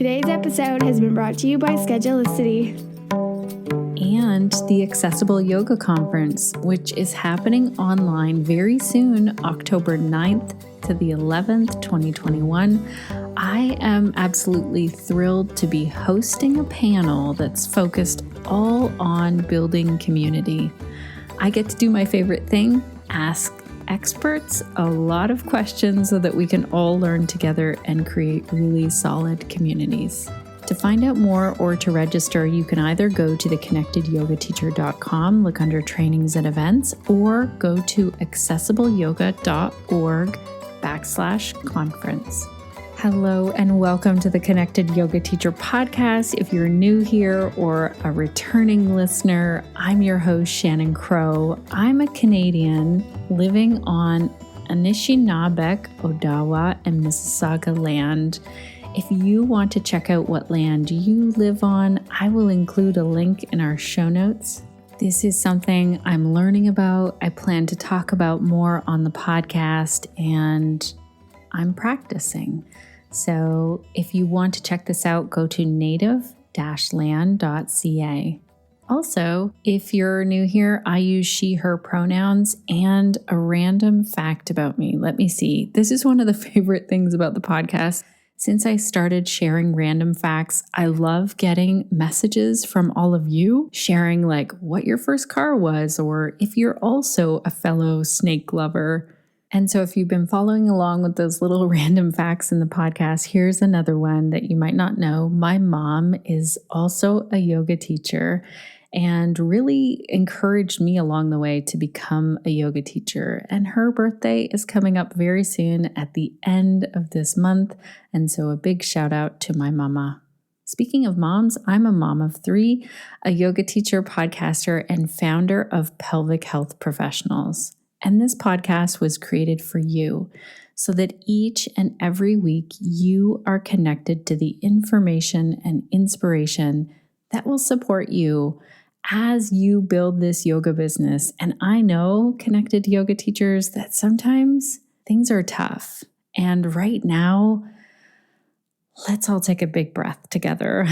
Today's episode has been brought to you by Schedulicity and the Accessible Yoga Conference, which is happening online very soon, October 9th to the 11th, 2021. I am absolutely thrilled to be hosting a panel that's focused all on building community. I get to do my favorite thing, ask experts a lot of questions so that we can all learn together and create really solid communities. To find out more or to register, you can either go to theconnectedyogateacher.com, look under trainings and events, or go to accessibleyoga.org/conference. Hello and welcome to the Connected Yoga Teacher podcast. If you're new here or a returning listener, I'm your host, Shannon Crow. I'm a Canadian living on Anishinaabeg, Odawa, and Mississauga land. If you want to check out what land you live on, I will include a link in our show notes. This is something I'm learning about. I plan to talk about more on the podcast, and I'm practicing. So if you want to check this out, go to native-land.ca. Also, if you're new here, I use she, her pronouns and a random fact about me. Let me see. This is one of the favorite things about the podcast. Since I started sharing random facts, I love getting messages from all of you sharing like what your first car was, or if you're also a fellow snake lover. And so if you've been following along with those little random facts in the podcast, here's another one that you might not know. My mom is also a yoga teacher and really encouraged me along the way to become a yoga teacher. And her birthday is coming up very soon at the end of this month. And so a big shout out to my mama. Speaking of moms, I'm a mom of three, a yoga teacher, podcaster, and founder of Pelvic Health Professionals. And this podcast was created for you so that each and every week you are connected to the information and inspiration that will support you as you build this yoga business. And I know, connected yoga teachers, that sometimes things are tough. And right now, let's all take a big breath together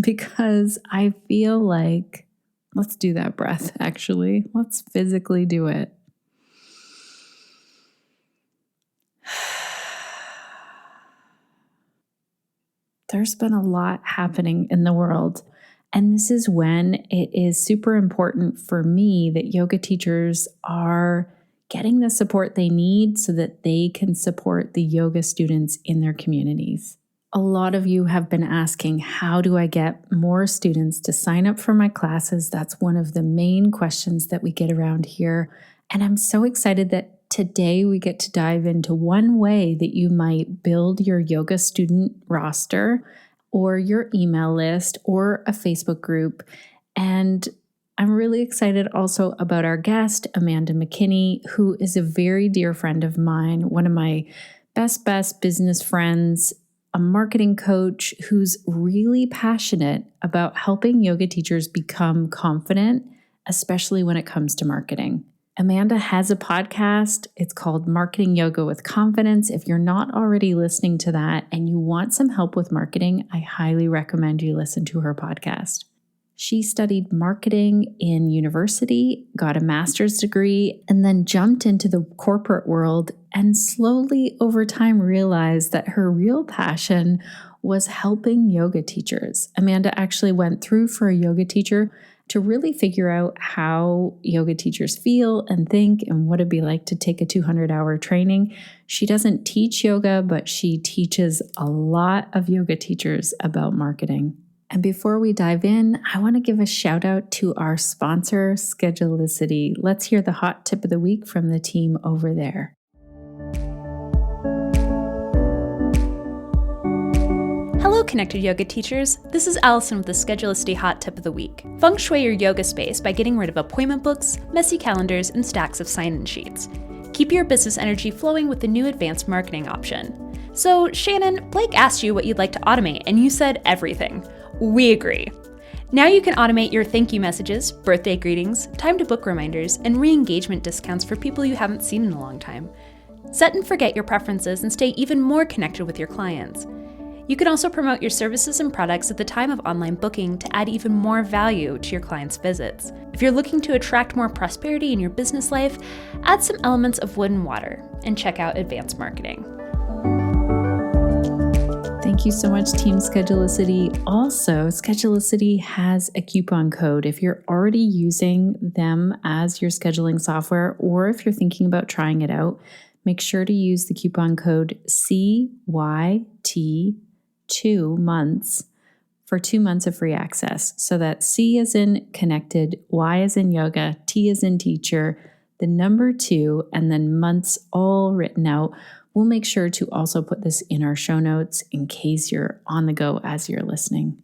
because I feel like, let's do that breath, actually. Let's physically do it. There's been a lot happening in the world. And this is when it is super important for me that yoga teachers are getting the support they need so that they can support the yoga students in their communities. A lot of you have been asking, how do I get more students to sign up for my classes? That's one of the main questions that we get around here. And I'm so excited that today we get to dive into one way that you might build your yoga student roster or your email list, or a Facebook group. And I'm really excited also about our guest, Amanda McKinney, who is a very dear friend of mine, one of my best business friends, a marketing coach who's really passionate about helping yoga teachers become confident, especially when it comes to marketing. Amanda has a podcast. It's called Marketing Yoga with Confidence. If you're not already listening to that and you want some help with marketing, I highly recommend you listen to her podcast. She studied marketing in university, got a master's degree, and then jumped into the corporate world and slowly over time realized that her real passion was helping yoga teachers. Amanda actually went through for a yoga teacher to really figure out how yoga teachers feel and think and what it'd be like to take a 200-hour training. She doesn't teach yoga, but she teaches a lot of yoga teachers about marketing. And before we dive in, I want to give a shout out to our sponsor, Schedulicity. Let's hear the hot tip of the week from the team over there. Hello, Connected Yoga teachers. This is Allison with the Schedulicity Hot Tip of the Week. Feng shui your yoga space by getting rid of appointment books, messy calendars, and stacks of sign-in sheets. Keep your business energy flowing with the new advanced marketing option. So, Shannon, Blake asked you what you'd like to automate, and you said everything. We agree. Now you can automate your thank you messages, birthday greetings, time to book reminders, and re-engagement discounts for people you haven't seen in a long time. Set and forget your preferences and stay even more connected with your clients. You can also promote your services and products at the time of online booking to add even more value to your clients' visits. If you're looking to attract more prosperity in your business life, add some elements of wood and water and check out advanced marketing. Thank you so much, Team Schedulicity. Also, Schedulicity has a coupon code. If you're already using them as your scheduling software, or if you're thinking about trying it out, make sure to use the coupon code CYT2months for 2 months of free access. So that C is in connected, Y is in yoga, T is in teacher, the number 2, and then months all written out. We'll make sure to also put this in our show notes in case you're on the go as you're listening.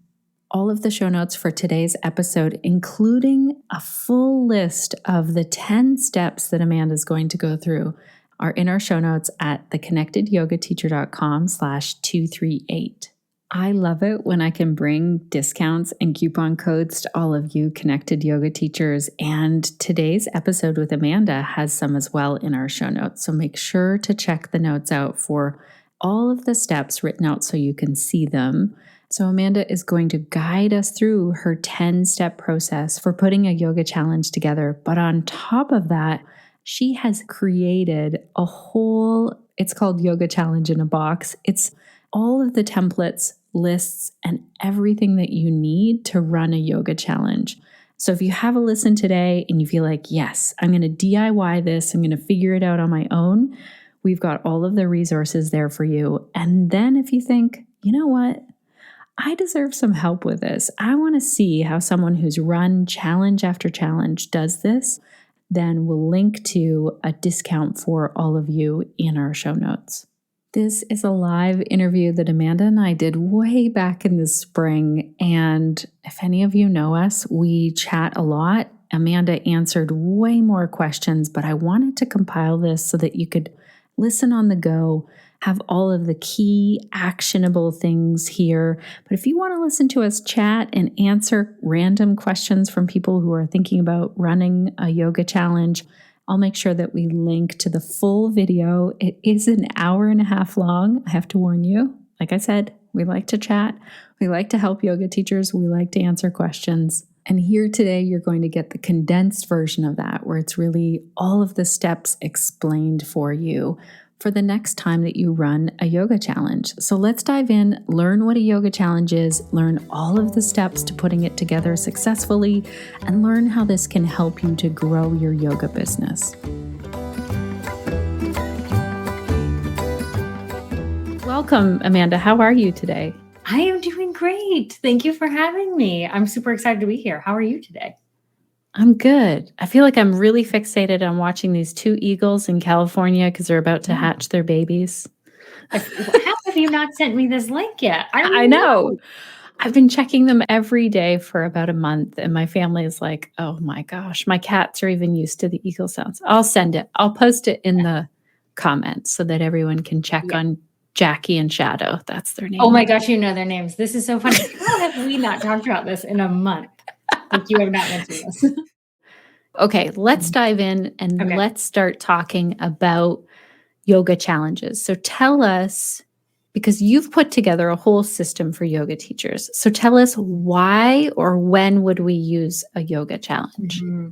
All of the show notes for today's episode, including a full list of the 10 steps that Amanda's going to go through, are in our show notes at theconnectedyogateacher.com/238. I love it when I can bring discounts and coupon codes to all of you connected yoga teachers. And today's episode with Amanda has some as well in our show notes. So make sure to check the notes out for all of the steps written out so you can see them. So Amanda is going to guide us through her 10-step process for putting a yoga challenge together. But on top of that, she has created a whole, it's called Yoga Challenge in a Box. It's all of the templates, lists, and everything that you need to run a yoga challenge. So if you have a listen today and you feel like, yes, I'm going to DIY this, I'm going to figure it out on my own, we've got all of the resources there for you. And then if you think, you know what, I deserve some help with this, I want to see how someone who's run challenge after challenge does this, then we'll link to a discount for all of you in our show notes. This is a live interview that Amanda and I did way back in the spring. And if any of you know us, we chat a lot. Amanda answered way more questions, but I wanted to compile this so that you could listen on the go, have all of the key actionable things here. But if you want to listen to us chat and answer random questions from people who are thinking about running a yoga challenge, I'll make sure that we link to the full video. It is an hour and a half long. I have to warn you. Like I said, we like to chat. We like to help yoga teachers. We like to answer questions. And here today, you're going to get the condensed version of that, where it's really all of the steps explained for you for the next time that you run a yoga challenge. So let's dive in, learn what a yoga challenge is, learn all of the steps to putting it together successfully, and learn how this can help you to grow your yoga business. Welcome, Amanda. How are you today? I am doing great. Thank you for having me. I'm super excited to be here. How are you today? I'm good. I feel like I'm really fixated on watching these 2 eagles in California because they're about to hatch their babies. How have you not sent me this link yet? I know. I've been checking them every day for about a month, and my family is like, oh my gosh, my cats are even used to the eagle sounds. I'll send it. I'll post it in the comments so that everyone can check on Jackie and Shadow. That's their name. Oh my gosh, you know their names. This is so funny. How have we not talked about this in a month? Like you have not mentioned this. Okay, let's dive in and let's start talking about yoga challenges. So tell us, because you've put together a whole system for yoga teachers. So tell us why or when would we use a yoga challenge? Mm-hmm.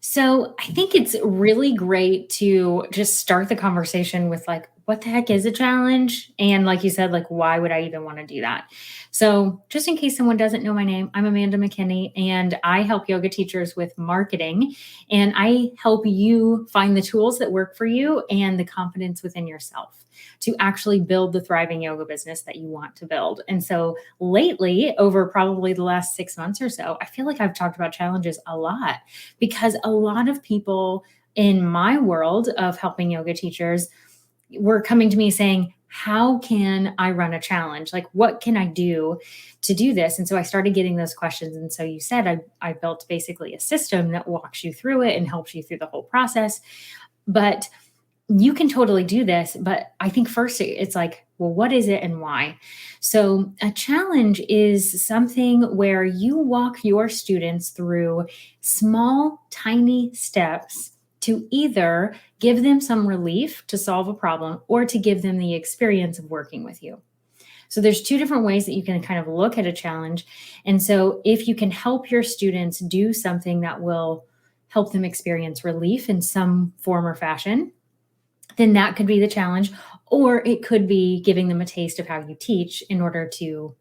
So I think it's really great to just start the conversation with like, what the heck is a challenge? And like you said, like, why would I even want to do that? So just in case someone doesn't know my name, I'm Amanda McKinney, and I help yoga teachers with marketing. And I help you find the tools that work for you and the confidence within yourself to actually build the thriving yoga business that you want to build. And so lately, over probably the last 6 months or so, I feel like I've talked about challenges a lot because a lot of people in my world of helping yoga teachers were coming to me saying, how can I run a challenge? Like, what can I do to do this? And so I started getting those questions. And so you said, I built basically a system that walks you through it and helps you through the whole process. But you can totally do this. But I think first it's like, well, what is it and why? So a challenge is something where you walk your students through small, tiny steps to either give them some relief to solve a problem or to give them the experience of working with you. So there's two different ways that you can kind of look at a challenge. And so if you can help your students do something that will help them experience relief in some form or fashion, then that could be the challenge. Or it could be giving them a taste of how you teach in order to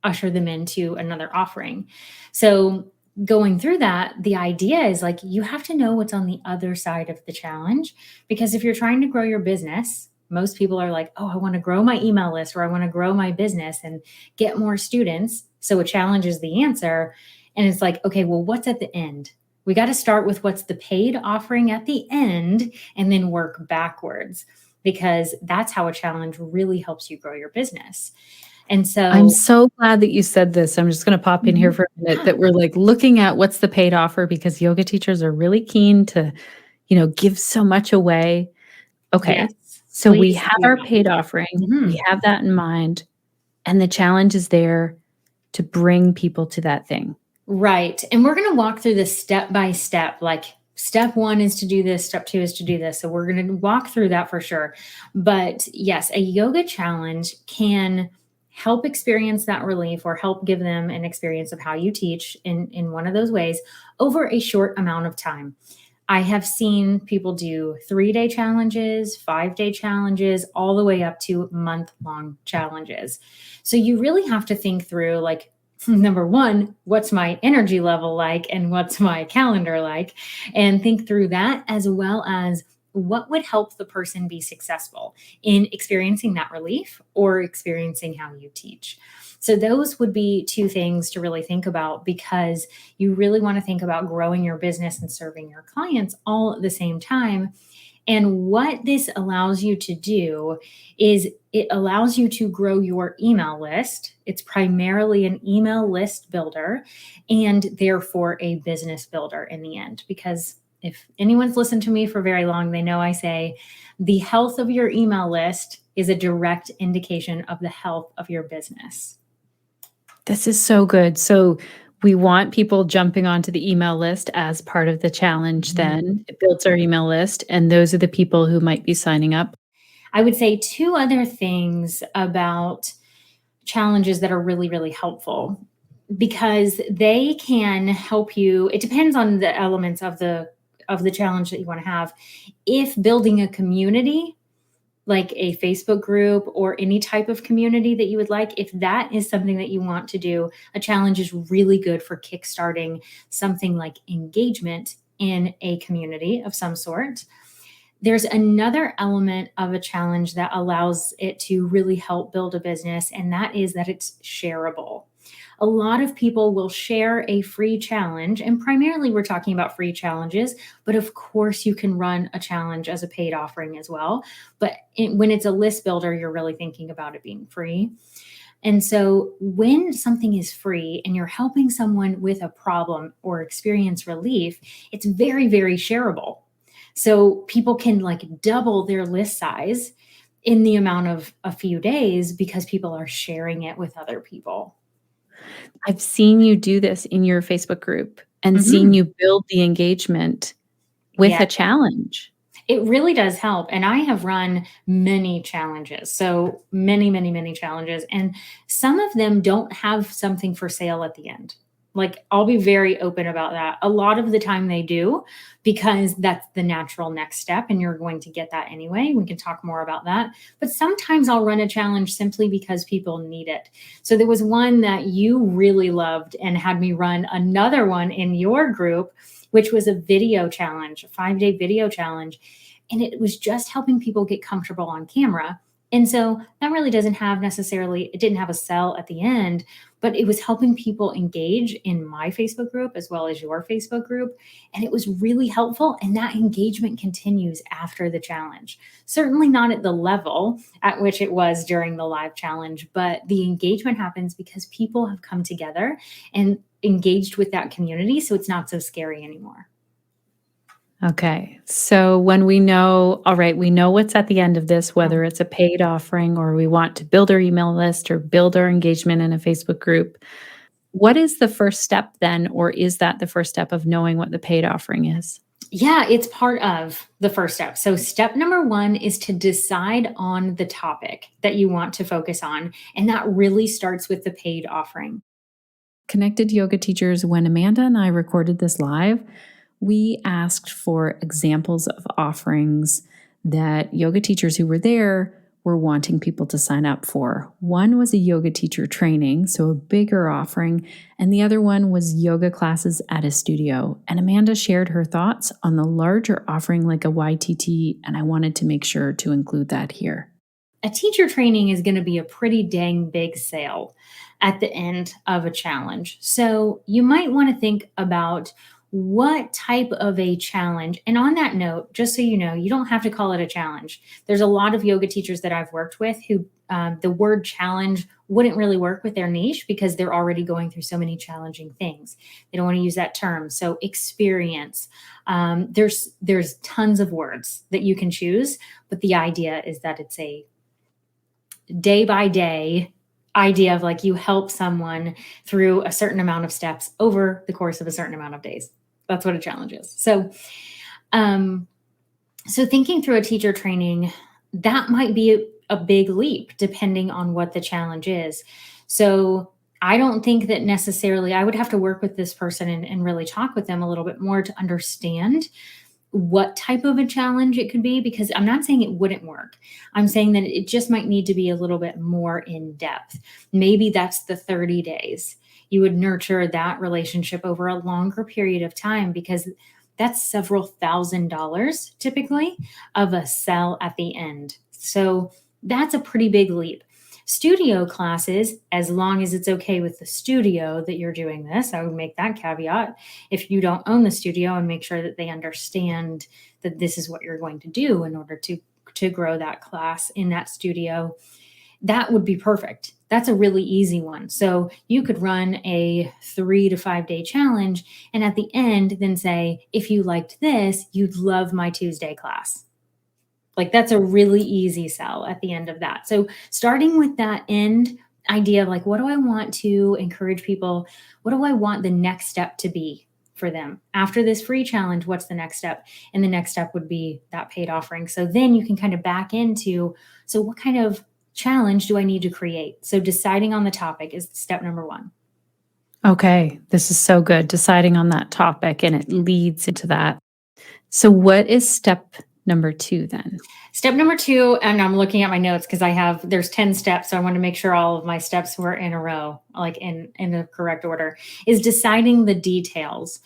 usher them into another offering. So going through that, the idea is like you have to know what's on the other side of the challenge, because if you're trying to grow your business, most people are like, oh, I want to grow my email list, or I want to grow my business and get more students. So a challenge is the answer. And it's like, okay, well, what's at the end? We got to start with what's the paid offering at the end and then work backwards, because that's how a challenge really helps you grow your business. And so I'm so glad that you said this. I'm just going to pop in here for a minute, that we're like looking at what's the paid offer, because yoga teachers are really keen to, give so much away. Okay. Yes, So we please have do our that. paid offering. Mhm. We have that in mind. And the challenge is there to bring people to that thing. Right. And we're going to walk through this step by step. Like step 1 is to do this, step 2 is to do this. So we're going to walk through that for sure. But yes, a yoga challenge can help experience that relief, or help give them an experience of how you teach in one of those ways over a short amount of time. I have seen people do 3-day challenges, 5-day challenges, all the way up to month-long challenges. So you really have to think through, like, number one, what's my energy level like and what's my calendar like? And think through that, as well as what would help the person be successful in experiencing that relief or experiencing how you teach. So those would be two things to really think about, because you really want to think about growing your business and serving your clients all at the same time. And what this allows you to do is it allows you to grow your email list. It's primarily an email list builder, and therefore a business builder in the end. Because if anyone's listened to me for very long, they know I say the health of your email list is a direct indication of the health of your business. This is so good. So we want people jumping onto the email list as part of the challenge. Then it builds our email list, and those are the people who might be signing up. I would say two other things about challenges that are really, really helpful, because they can help you. It depends on the elements of the challenge that you want to have. If building a community, like a Facebook group or any type of community that you would like, if that is something that you want to do, a challenge is really good for kickstarting something like engagement in a community of some sort. There's another element of a challenge that allows it to really help build a business, and that is that it's shareable. A lot of people will share a free challenge, and primarily we're talking about free challenges, but of course you can run a challenge as a paid offering as well. But when it's a list builder, you're really thinking about it being free. And so when something is free and you're helping someone with a problem or experience relief, it's very, very shareable. So people can like double their list size in the amount of a few days because people are sharing it with other people. I've seen you do this in your Facebook group and seen you build the engagement with Yeah. a challenge. It really does help. And I have run many challenges. So many, many, many challenges. And some of them don't have something for sale at the end. Like, I'll be very open about that. A lot of the time they do, because that's the natural next step and you're going to get that anyway. We can talk more about that. But sometimes I'll run a challenge simply because people need it. So there was one that you really loved and had me run another one in your group, which was a video challenge, a 5-day video challenge. And it was just helping people get comfortable on camera. And so that really it didn't have a sell at the end, but it was helping people engage in my Facebook group as well as your Facebook group. And it was really helpful. And that engagement continues after the challenge. Certainly not at the level at which it was during the live challenge, but the engagement happens because people have come together and engaged with that community. So it's not so scary anymore. Okay. So when we know, all right, we know what's at the end of this, whether it's a paid offering or we want to build our email list or build our engagement in a Facebook group, what is the first step then? Or is that the first step of knowing what the paid offering is? Yeah, it's part of the first step. So step number 1 is to decide on the topic that you want to focus on. And that really starts with the paid offering. Connected Yoga Teachers, when Amanda and I recorded this live, we asked for examples of offerings that yoga teachers who were there were wanting people to sign up for. One was a yoga teacher training, so a bigger offering, and the other one was yoga classes at a studio. And Amanda shared her thoughts on the larger offering like a YTT, and I wanted to make sure to include that here. A teacher training is going to be a pretty dang big sale at the end of a challenge. So you might want to think about what type of a challenge. And on that note, just so you know, you don't have to call it a challenge. There's a lot of yoga teachers that I've worked with who the word challenge wouldn't really work with their niche because they're already going through so many challenging things. They don't want to use that term. So experience. There's tons of words that you can choose, but the idea is that it's a day by day idea of like you help someone through a certain amount of steps over the course of a certain amount of days. That's what a challenge is. So thinking through a teacher training, that might be a big leap depending on what the challenge is. So I don't think that necessarily I would have to work with this person and really talk with them a little bit more to understand what type of a challenge it could be, because I'm not saying it wouldn't work. I'm saying that it just might need to be a little bit more in depth. Maybe that's the 30 days. You would nurture that relationship over a longer period of time because that's several $1,000s typically of a sell at the end. So that's a pretty big leap. Studio classes, as long as it's okay with the studio that you're doing this, I would make that caveat. If you don't own the studio, and make sure that they understand that this is what you're going to do in order to grow that class in that studio, that would be perfect. That's a really easy one. So you could run a 3 to 5 day challenge, and at the end then say, if you liked this, you'd love my Tuesday class. Like that's a really easy sell at the end of that. So starting with that end idea of like, what do I want to encourage people? What do I want the next step to be for them? After this free challenge, what's the next step? And the next step would be that paid offering. So then you can kind of back into, so what kind of challenge do I need to create? So deciding on the topic is step number 1. Okay, this is so good. Deciding on that topic, and it leads into that. So what is step number 2 then? Step number 2, and I'm looking at my notes because there's 10 steps. So I want to make sure all of my steps were in a row, like in the correct order, is deciding the details.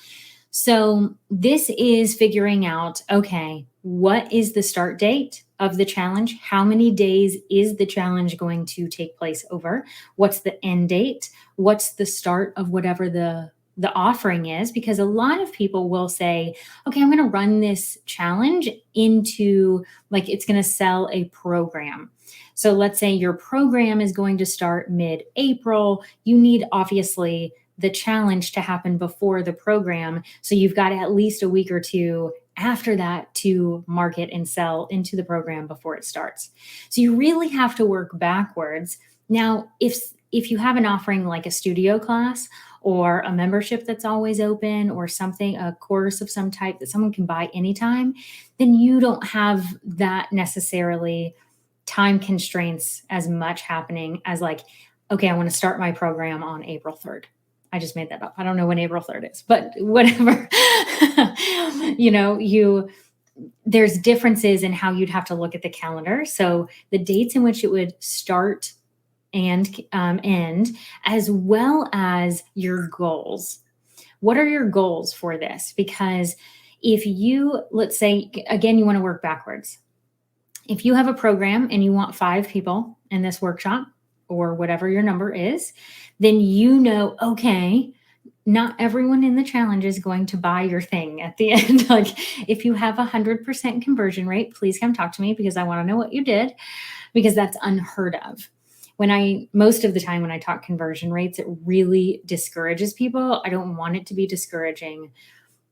So this is figuring out, okay, what is the start date of the challenge? How many days is the challenge going to take place over? What's the end date? What's the start of whatever the offering is? Because a lot of people will say, okay, I'm going to run this challenge into like it's going to sell a program. So let's say your program is going to start mid-April. You need obviously the challenge to happen before the program. So you've got at least a week or two after that to market and sell into the program before it starts. So you really have to work backwards. Now, if you have an offering like a studio class or a membership that's always open or something, a course of some type that someone can buy anytime, then you don't have that necessarily time constraints as much happening as like, okay, I want to start my program on April 3rd. I just made that up. I don't know when April 3rd is, but whatever. There's differences in how you'd have to look at the calendar. So the dates in which it would start and end, as well as your goals. What are your goals for this? Because if you, let's say, again, you want to work backwards. If you have a program and you want 5 people in this workshop or whatever your number is, then okay, not everyone in the challenge is going to buy your thing at the end. Like if you have 100% conversion rate, please come talk to me because I want to know what you did, because that's unheard of. Most of the time when I talk conversion rates, it really discourages people. I don't want it to be discouraging.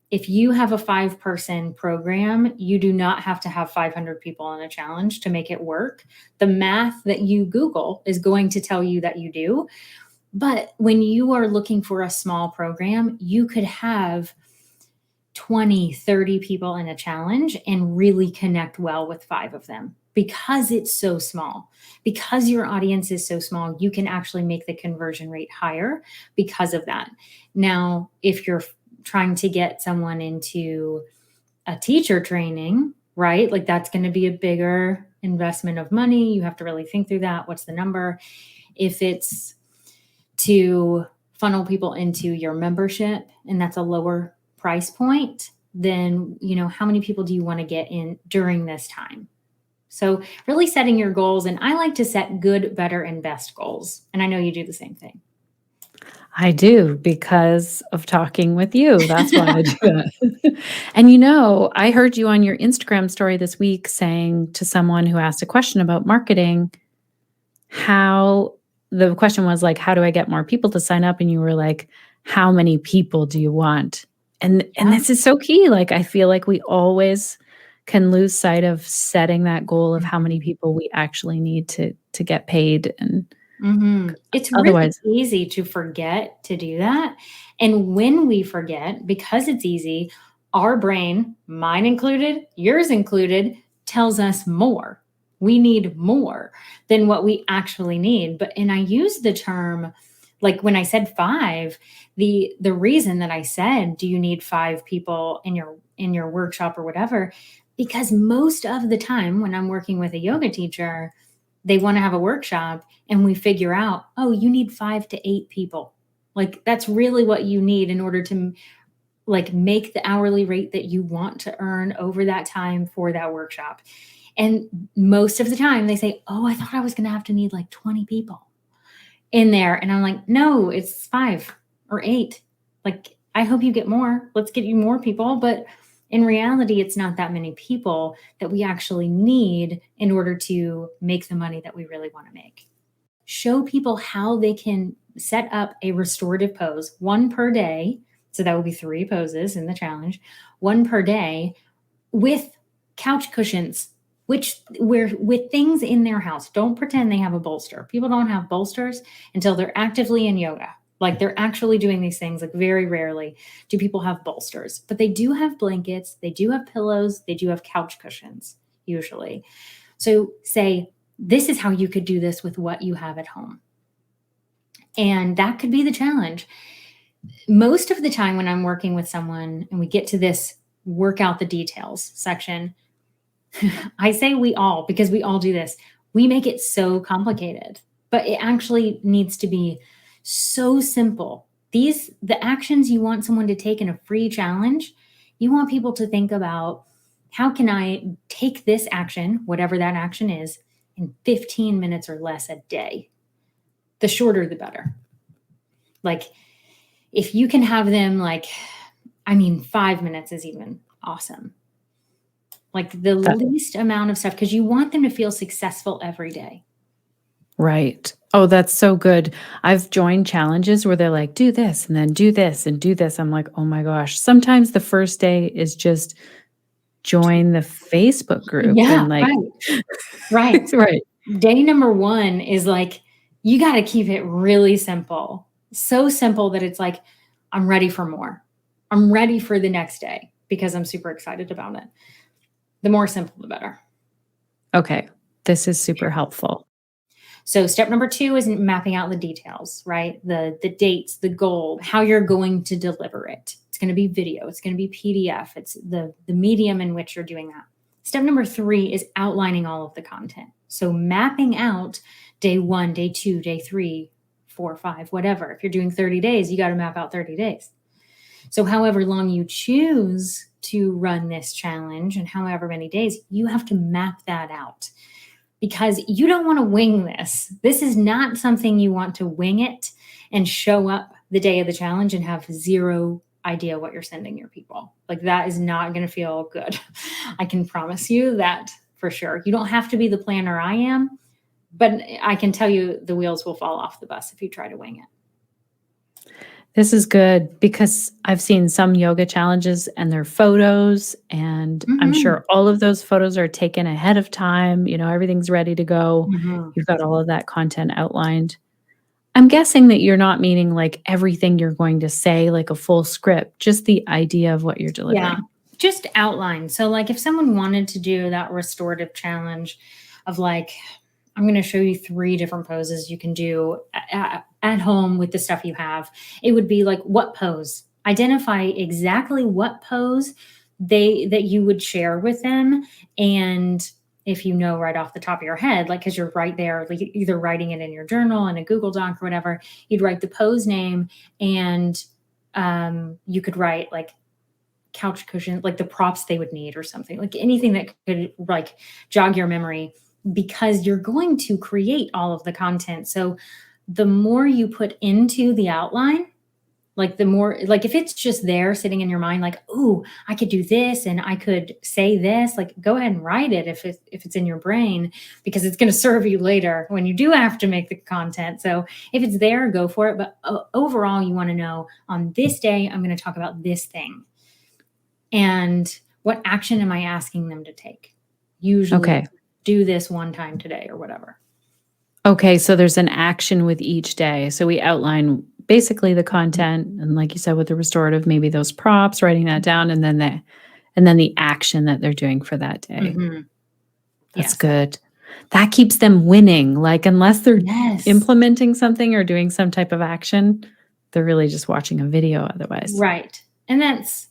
If you have a 5-person program, you do not have to have 500 people in a challenge to make it work. The math that you Google is going to tell you that you do. But when you are looking for a small program, you could have 20, 30 people in a challenge and really connect well with 5 of them because it's so small. Because your audience is so small, you can actually make the conversion rate higher because of that. Now, if you're trying to get someone into a teacher training, right? Like that's going to be a bigger investment of money. You have to really think through that. What's the number? If it's to funnel people into your membership and that's a lower price point, then, how many people do you want to get in during this time? So really setting your goals. And I like to set good, better, and best goals. And I know you do the same thing. I do because of talking with you. That's why I do that. And I heard you on your Instagram story this week saying to someone who asked a question about marketing, how the question was like, how do I get more people to sign up? And you were like, how many people do you want? And this is so key. Like, I feel like we always can lose sight of setting that goal of how many people we actually need to get paid. And it's otherwise, really easy to forget to do that. And when we forget, because it's easy, our brain, mine included, yours included, tells us more. We need more than what we actually need. And I use the term, like when I said 5, the reason that I said, do you need 5 people in your workshop or whatever? Because most of the time when I'm working with a yoga teacher, they want to have a workshop and we figure out, oh, you need 5 to 8 people. Like that's really what you need in order to like make the hourly rate that you want to earn over that time for that workshop. And most of the time they say, oh, I thought I was going to have to need like 20 people in there. And I'm like, no, it's 5 or 8. Like, I hope you get more. Let's get you more people. But in reality, it's not that many people that we actually need in order to make the money that we really want to make. Show people how they can set up a restorative pose, 1 per day. So that will be 3 poses in the challenge, 1 per day with couch cushions, with things in their house. Don't pretend they have a bolster. People don't have bolsters until they're actively in yoga. Like they're actually doing these things. Like very rarely do people have bolsters, but they do have blankets. They do have pillows. They do have couch cushions usually. So say, this is how you could do this with what you have at home. And that could be the challenge. Most of the time when I'm working with someone and we get to this work out the details section, I say we all, because we all do this. We make it so complicated, but it actually needs to be so simple. The actions you want someone to take in a free challenge, you want people to think about, how can I take this action, whatever that action is, in 15 minutes or less a day? The shorter, the better. Like if you can have them 5 minutes is even awesome. Like the least amount of stuff, because you want them to feel successful every day. Right. Oh, that's so good. I've joined challenges where they're like, do this and then do this and do this. I'm like, oh my gosh. Sometimes the first day is just join the Facebook group. Yeah, and right. Right. Day number 1 is like, you got to keep it really simple. So simple that it's like, I'm ready for more. I'm ready for the next day because I'm super excited about it. The more simple, the better. Okay. This is super helpful. So step number 2 is mapping out the details, right? The dates, the goal, how you're going to deliver it. It's going to be video. It's going to be PDF. It's the medium in which you're doing that. Step number 3 is outlining all of the content. So mapping out day 1, day 2, day 3, 4, 5, whatever. If you're doing 30 days, you got to map out 30 days. So however long you choose to run this challenge and however many days, you have to map that out. Because you don't want to wing this. This is not something you want to wing it and show up the day of the challenge and have zero idea what you're sending your people. Like that is not going to feel good. I can promise you that for sure. You don't have to be the planner I am, but I can tell you the wheels will fall off the bus if you try to wing it. This is good because I've seen some yoga challenges and their photos, and I'm sure all of those photos are taken ahead of time. Everything's ready to go. You've got all of that content outlined. I'm guessing that you're not meaning like everything you're going to say, like a full script, just the idea of what you're Yeah, delivering. just outline. So, like, if someone wanted to do that restorative challenge of like, I'm going to show you 3 different poses you can do at home with the stuff you have, it would be like, what pose? Identify exactly what pose that you would share with them. And if you know right off the top of your head, like, because you're right there, like either writing it in your journal, in a Google Doc or whatever, you'd write the pose name, and you could write like couch cushion, like the props they would need or something, like anything that could like jog your memory, because you're going to create all of the content. So the more you put into the outline, like the more, like if it's just there sitting in your mind, like, oh, I could do this and I could say this, like go ahead and write it if it's in your brain, because it's going to serve you later when you do have to make the content. So if it's there, go for it. But overall, you want to know, on this day, I'm going to talk about this thing. And what action am I asking them to take? Usually, Okay. do this one time today or whatever. Okay, so there's an action with each day. So we outline basically the content, and like you said, with the restorative, maybe those props, writing that down, and then the action that they're doing for that day. Mhm. That's Yes. good. That keeps them winning. Like, unless they're Yes. implementing something or doing some type of action, they're really just watching a video otherwise. Right. And that's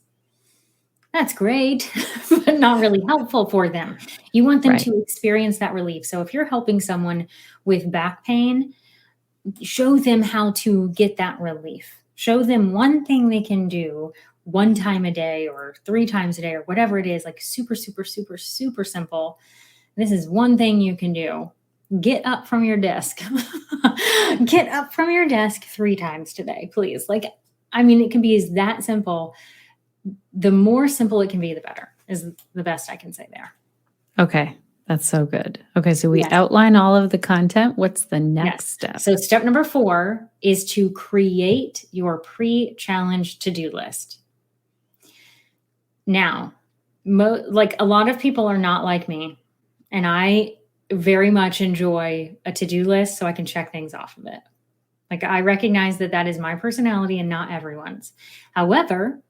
great, but not really helpful for them. You want them Right. to experience that relief. So if you're helping someone with back pain, show them how to get that relief. Show them one thing they can do one time a day or 3 times a day or whatever it is, like super, super, super, super simple. This is one thing you can do. Get up from your desk. Get up from your desk 3 times today, please. Like, I mean, it can be as that simple. The more simple it can be, the better, is the best I can say there. Okay. That's so good. Okay, so we Yes. outline all of the content. What's the next Yes. step? So step number 4 is to create your pre-challenge to-do list. Now, like a lot of people are not like me, and I very much enjoy a to-do list so I can check things off of it. Like, I recognize that is my personality and not everyone's. However,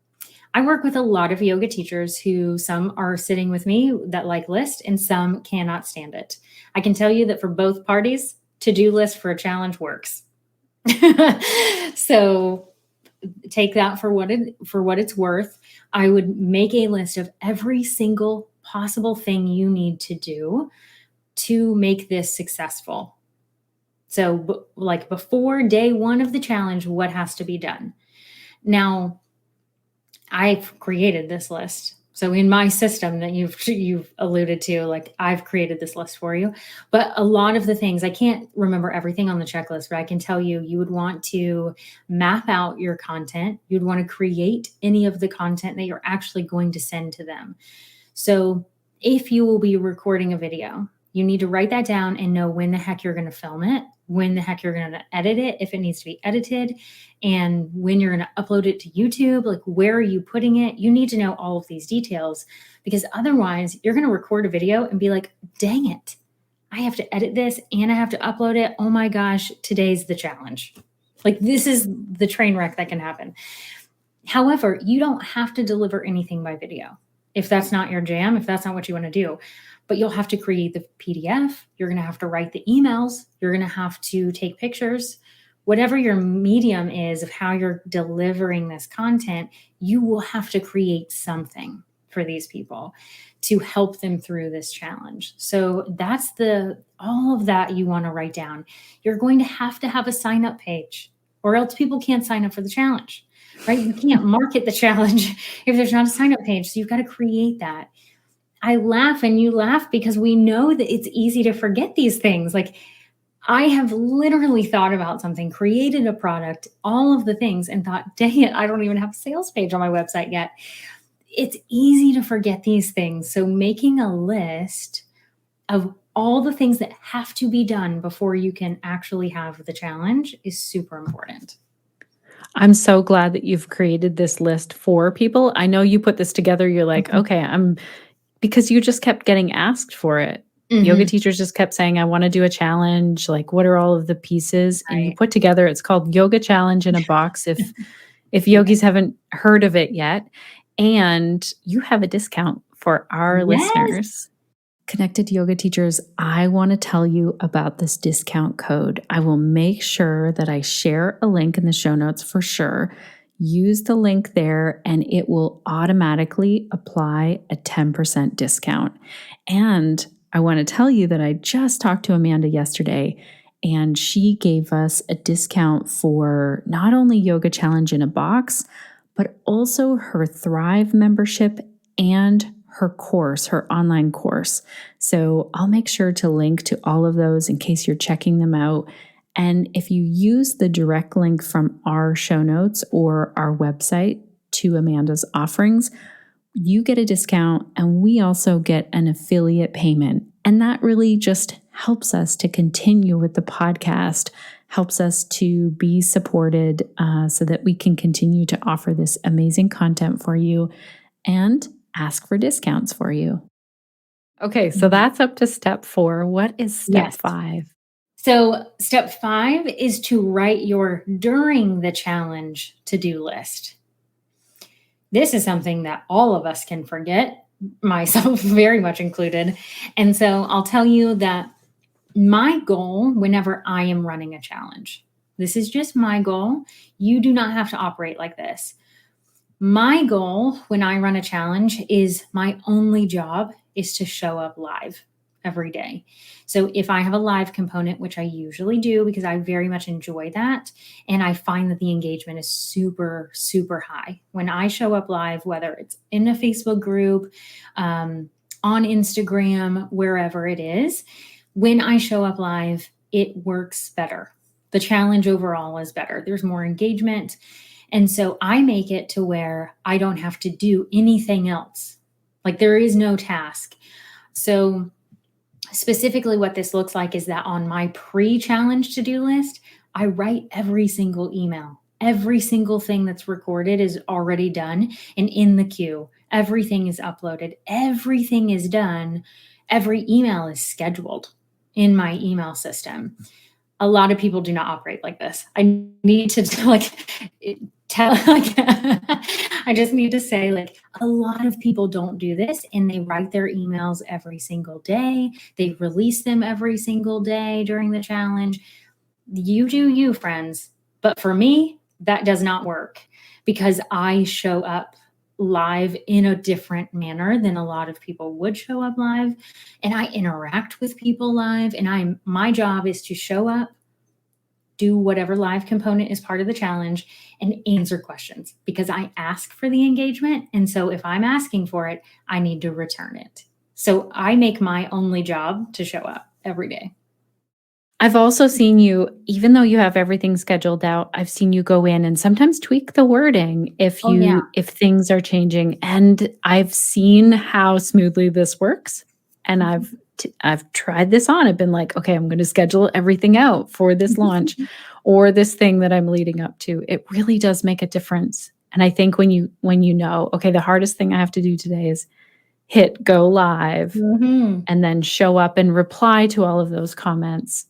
I work with a lot of yoga teachers who, some are sitting with me that like list and some cannot stand it. I can tell you that for both parties, to-do list for a challenge works. So take that for what it's worth. I would make a list of every single possible thing you need to do to make this successful. So like before day 1 of the challenge, what has to be done? Now, I've created this list. So in my system that you've alluded to, like, I've created this list for you. But a lot of the things, I can't remember everything on the checklist, but I can tell you, you would want to map out your content. You'd want to create any of the content that you're actually going to send to them. So if you will be recording a video, you need to write that down and know when the heck you're going to film it, when the heck you're going to edit it, if it needs to be edited, and when you're going to upload it to YouTube, like where are you putting it? You need to know all of these details, because otherwise you're going to record a video and be like, dang it, I have to edit this and I have to upload it. Oh my gosh, today's the challenge. Like, this is the train wreck that can happen. However, you don't have to deliver anything by video if that's not your jam, if that's not what you want to do. But you'll have to create the PDF. You're going to have to write the emails. You're going to have to take pictures. Whatever your medium is of how you're delivering this content, you will have to create something for these people to help them through this challenge. So that's all of that you want to write down. You're going to have a sign up page, or else people can't sign up for the challenge, right? You can't market the challenge if there's not a sign up page. So you've got to create that. I laugh and you laugh because we know that it's easy to forget these things. Like, I have literally thought about something, created a product, all of the things, and thought, dang it, I don't even have a sales page on my website yet. It's easy to forget these things. So making a list of all the things that have to be done before you can actually have the challenge is super important. I'm so glad that you've created this list for people. I know you put this together. You're like, okay, because you just kept getting asked for it. Yoga Mhm. teachers just kept saying, I want to do a challenge. Like, what are all of the pieces? And you Right. put together, it's called Yoga Challenge in a Box if Okay. yogis haven't heard of it yet. And you have a discount for our Yes. listeners. Connected Yoga teachers, I want to tell you about this discount code. I will make sure that I share a link in the show notes for sure. Use the link there and it will automatically apply a 10% discount. And I want to tell you that I just talked to Amanda yesterday and she gave us a discount for not only Yoga Challenge in a Box, but also her Thrive membership and her course, her online course. So I'll make sure to link to all of those in case you're checking them out. And if you use the direct link from our show notes or our website to Amanda's offerings, you get a discount and we also get an affiliate payment. And that really just helps us to continue with the podcast, helps us to be supported so that we can continue to offer this amazing content for you and ask for discounts for you. Okay, so Mhm. that's up to step 4. What is step Yes. 5? So step 5 is to write your during the challenge to-do list. This is something that all of us can forget, myself very much included. And so I'll tell you that my goal whenever I am running a challenge, this is just my goal. You do not have to operate like this. My goal when I run a challenge is my only job is to show up live every day. So if I have a live component, which I usually do because I very much enjoy that, and I find that the engagement is super, super high. When I show up live, whether it's in a Facebook group, on Instagram, wherever it is, when I show up live, it works better. The challenge overall is better. There's more engagement. And so I make it to where I don't have to do anything else. Like there is no task. So specifically what this looks like is that on my pre-challenge to-do list, I write every single email. Every single thing that's recorded is already done and in the queue. Everything is uploaded. Everything is done. Every email is scheduled in my email system. A lot of people do not operate like this. I need to tell I just need to say like a lot of people don't do this and they write their emails every single day. They release them every single day during the challenge. You do you, friends. But for me, that does not work because I show up live in a different manner than a lot of people would show up live, and I interact with people live, and my job is to show up, do whatever live component is part of the challenge, and answer questions because I ask for the engagement. And so if I'm asking for it, I need to return it. So I make my only job to show up every day. I've also seen you, even though you have everything scheduled out, I've seen you go in and sometimes tweak the wording if Oh, yeah. if things are changing. And I've seen how smoothly this works. And I've tried this on. I've been like, okay, I'm going to schedule everything out for this launch or this thing that I'm leading up to. It really does make a difference. And I think when you know, okay, the hardest thing I have to do today is hit go live Mhm. and then show up and reply to all of those comments,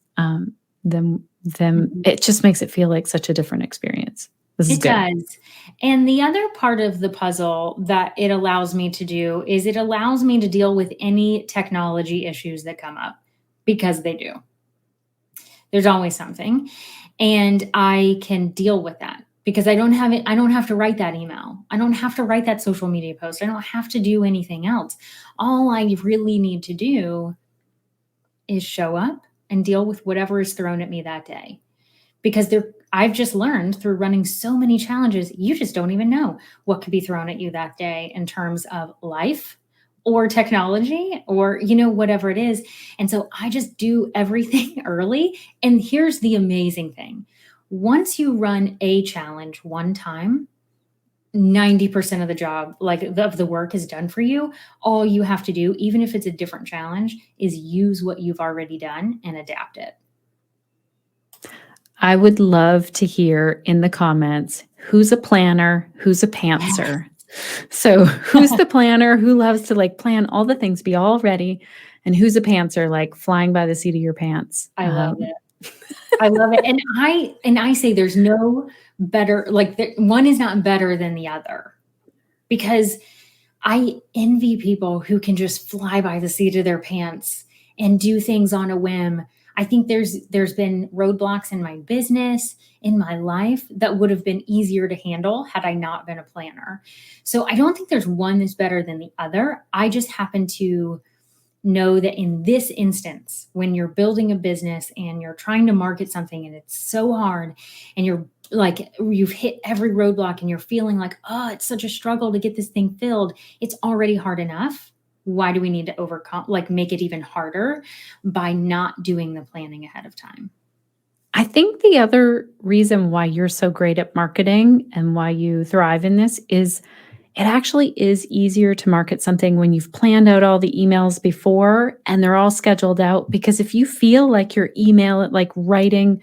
then it just makes it feel like such a different experience. This is It good. does. And the other part of the puzzle that it allows me to do is it allows me to deal with any technology issues that come up because they do. There's always something. And I can deal with that because I don't have to write that email. I don't have to write that social media post. I don't have to do anything else. All I really need to do is show up and deal with whatever is thrown at me that day. Because I've just learned through running so many challenges, you just don't even know what could be thrown at you that day in terms of life or technology or, whatever it is. And so I just do everything early. And here's the amazing thing. Once you run a challenge one time, 90% of the job, of the work is done for you. All you have to do, even if it's a different challenge, is use what you've already done and adapt it. I would love to hear in the comments who's a planner, who's a pantser. So who's the planner who loves to plan all the things, be all ready, And who's a pantser, like flying by the seat of your pants. I love it. I love it. And I say there's no better, like one is not better than the other, because I envy people who can just fly by the seat of their pants and do things on a whim. I think there's been roadblocks in my business, in my life, that would have been easier to handle had I not been a planner. So I don't think there's one that's better than the other. I just happen to know that in this instance, when you're building a business and you're trying to market something and it's so hard and you're like, you've hit every roadblock and you're feeling like, oh, it's such a struggle to get this thing filled. It's already hard enough. Why do we need to overcome, like make it even harder by not doing the planning ahead of time? I think the other reason why you're so great at marketing and why you thrive in this is it actually is easier to market something when you've planned out all the emails before and they're all scheduled out. Because if you feel like your email, like writing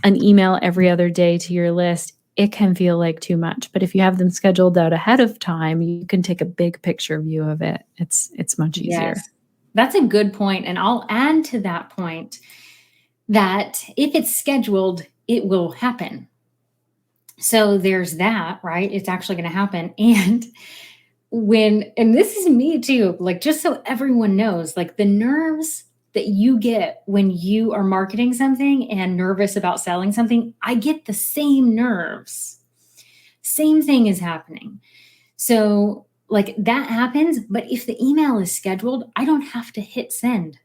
an email every other day to your list, it can feel like too much. But if you have them scheduled out ahead of time, you can take a big picture view of it. It's much easier. Yes, that's a good point. And I'll add to that point that if it's scheduled, it will happen. So there's that, right? It's actually going to happen. And this is me too, like, just so everyone knows, like the nerves that you get when you are marketing something and nervous about selling something, I get the same nerves. Same thing is happening. So like that happens, but if the email is scheduled, I don't have to hit send.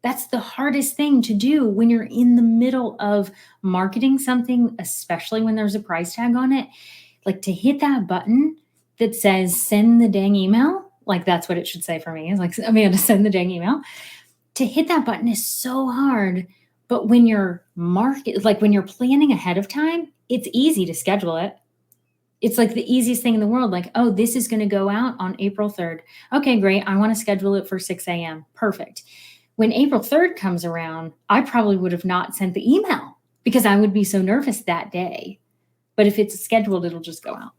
That's the hardest thing to do when you're in the middle of marketing something, especially when there's a price tag on it. Like to hit that button that says send the dang email, like that's what it should say for me. It's like, Amanda, send the dang email. To hit that button is so hard. But when you're when you're planning ahead of time, it's easy to schedule it. It's like the easiest thing in the world. Like, oh, this is going to go out on April 3rd. Okay, great. I want to schedule it for 6 a.m. Perfect. When April 3rd comes around, I probably would have not sent the email because I would be so nervous that day. But if it's scheduled, it'll just go out.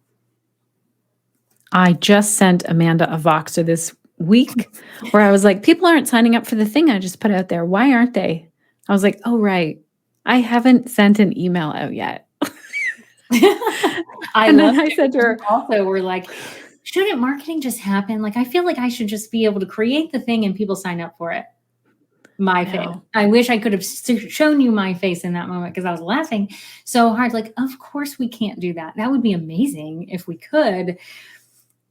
I just sent Amanda a Voxer this week where I was like, people aren't signing up for the thing I just put out there. Why aren't they? I was like, oh, right. I haven't sent an email out yet. I said to her also, we're like, shouldn't marketing just happen? Like, I feel like I should just be able to create the thing and people sign up for it. My face. I wish I could have shown you my face in that moment because I was laughing so hard. Like, of course we can't do that. That would be amazing if we could.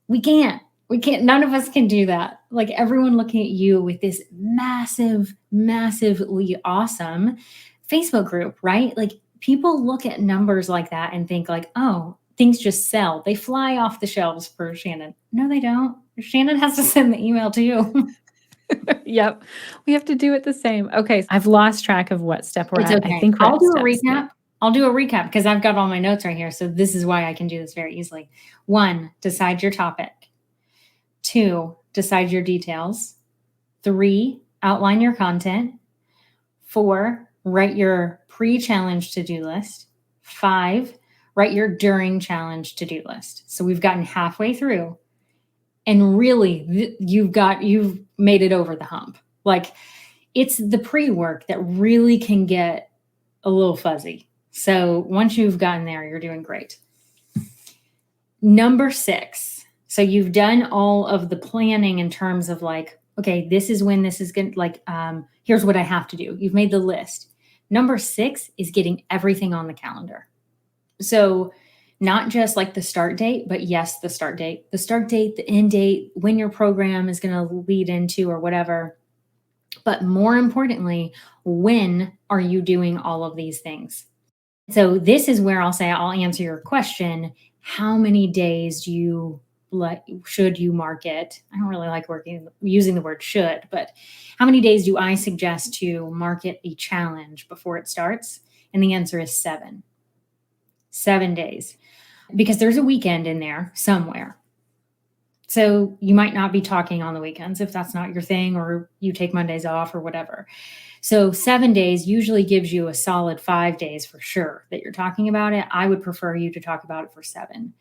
We can't. None of us can do that. Like everyone looking at you with this massively awesome Facebook group, right? Like people look at numbers like that and think like, oh, things just sell. They fly off the shelves for Shannon. No, they don't. Shannon has to send the email to you. Yep. We have to do it the same. Okay. I've lost track of what step we're at. Okay. I think I'll do a recap. I'll do a recap because I've got all my notes right here. So this is why I can do this very easily. 1, decide your topic. 2, decide your details. 3, outline your content. 4, write your pre-challenge to-do list. 5, write your during challenge to-do list. So we've gotten halfway through. And really, you've made it over the hump. Like it's the pre-work that really can get a little fuzzy. So once you've gotten there, you're doing great. Number 6. So you've done all of the planning in terms of like, okay, this is when this is going to like, here's what I have to do. You've made the list. Number 6 is getting everything on the calendar. So not just like the start date, but yes, the start date, the end date, when your program is going to lead into or whatever. But more importantly, when are you doing all of these things? So this is where I'll answer your question. How many days should you market? I don't really like using the word should, but how many days do I suggest to market a challenge before it starts? And the answer is 7. 7 days. Because there's a weekend in there somewhere. So you might not be talking on the weekends if that's not your thing, or you take Mondays off or whatever. So 7 days usually gives you a solid 5 days for sure that you're talking about it. I would prefer you to talk about it for 7.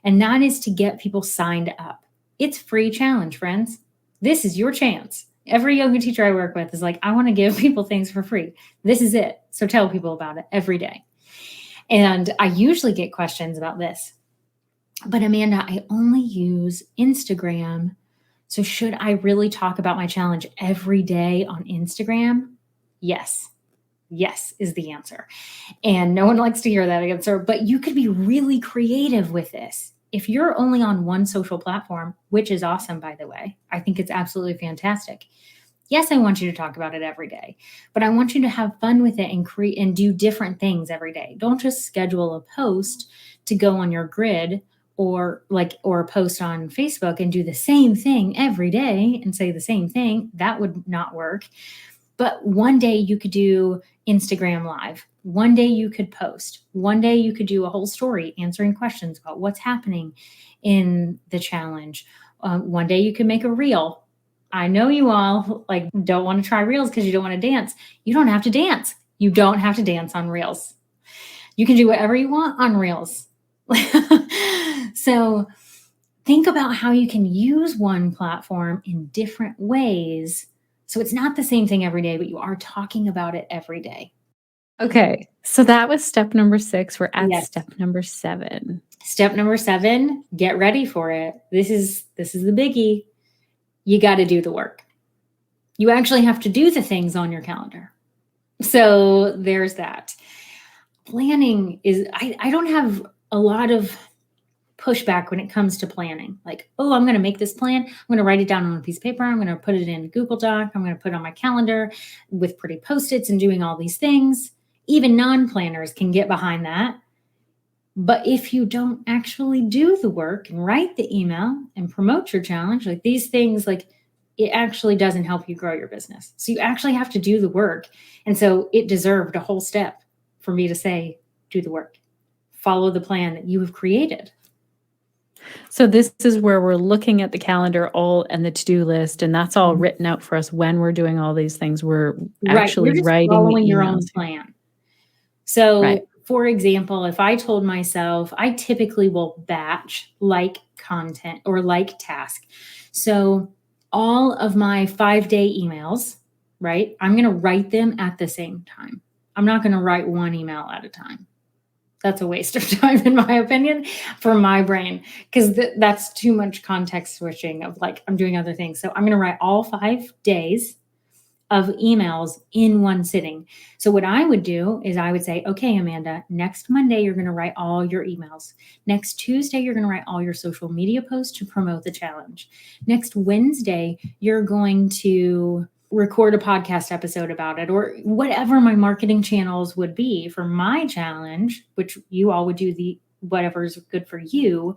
And that is to get people signed up. It's free challenge, friends. This is your chance Every yoga teacher I work with is like, I want to give people things for free. This is it. So tell people about it every day. And I usually get questions about this. But Amanda, I only use Instagram. So should I really talk about my challenge every day on Instagram? Yes. Yes is the answer. And no one likes to hear that answer, but you could be really creative with this. If you're only on one social platform, which is awesome, by the way, I think it's absolutely fantastic. Yes, I want you to talk about it every day, but I want you to have fun with it and create and do different things every day. Don't just schedule a post to go on your grid or a post on Facebook and do the same thing every day and say the same thing. That would not work. But one day you could do Instagram Live. One day you could post. One day you could do a whole story answering questions about what's happening in the challenge. One day you could make a reel. I know you all don't want to try reels because you don't want to dance. You don't have to dance. You don't have to dance on reels. You can do whatever you want on reels. So think about how you can use one platform in different ways. So it's not the same thing every day, but you are talking about it every day. Okay. So that was step number 6. We're at Yes. step number 7. Step number 7, get ready for it. This is the biggie. You got to do the work. You actually have to do the things on your calendar. So there's that. Planning is, I don't have a lot of pushback when it comes to planning. Like, oh, I'm going to make this plan. I'm going to write it down on a piece of paper. I'm going to put it in a Google Doc. I'm going to put it on my calendar with pretty Post-its and doing all these things. Even non-planners can get behind that. But if you don't actually do the work and write the email and promote your challenge, like these things, like it actually doesn't help you grow your business. So you actually have to do the work. And so it deserved a whole step for me to say, do the work, follow the plan that you have created. So this is where we're looking at the calendar and the to-do list, and that's all written out for us when we're doing all these things. We're actually You're just writing following the your own emails. plan. So, Right. for example, if I told myself, I typically will batch like content or like task. So all of my 5-day emails, right? I'm going to write them at the same time. I'm not going to write one email at a time. That's a waste of time, in my opinion, for my brain, because that's too much context switching of like, I'm doing other things. So I'm going to write all 5 days of emails in one sitting. So what I would do is I would say, okay, Amanda, next Monday, you're going to write all your emails. Next Tuesday, you're going to write all your social media posts to promote the challenge. Next Wednesday, you're going to record a podcast episode about it, or whatever my marketing channels would be for my challenge, which you all would do whatever's good for you.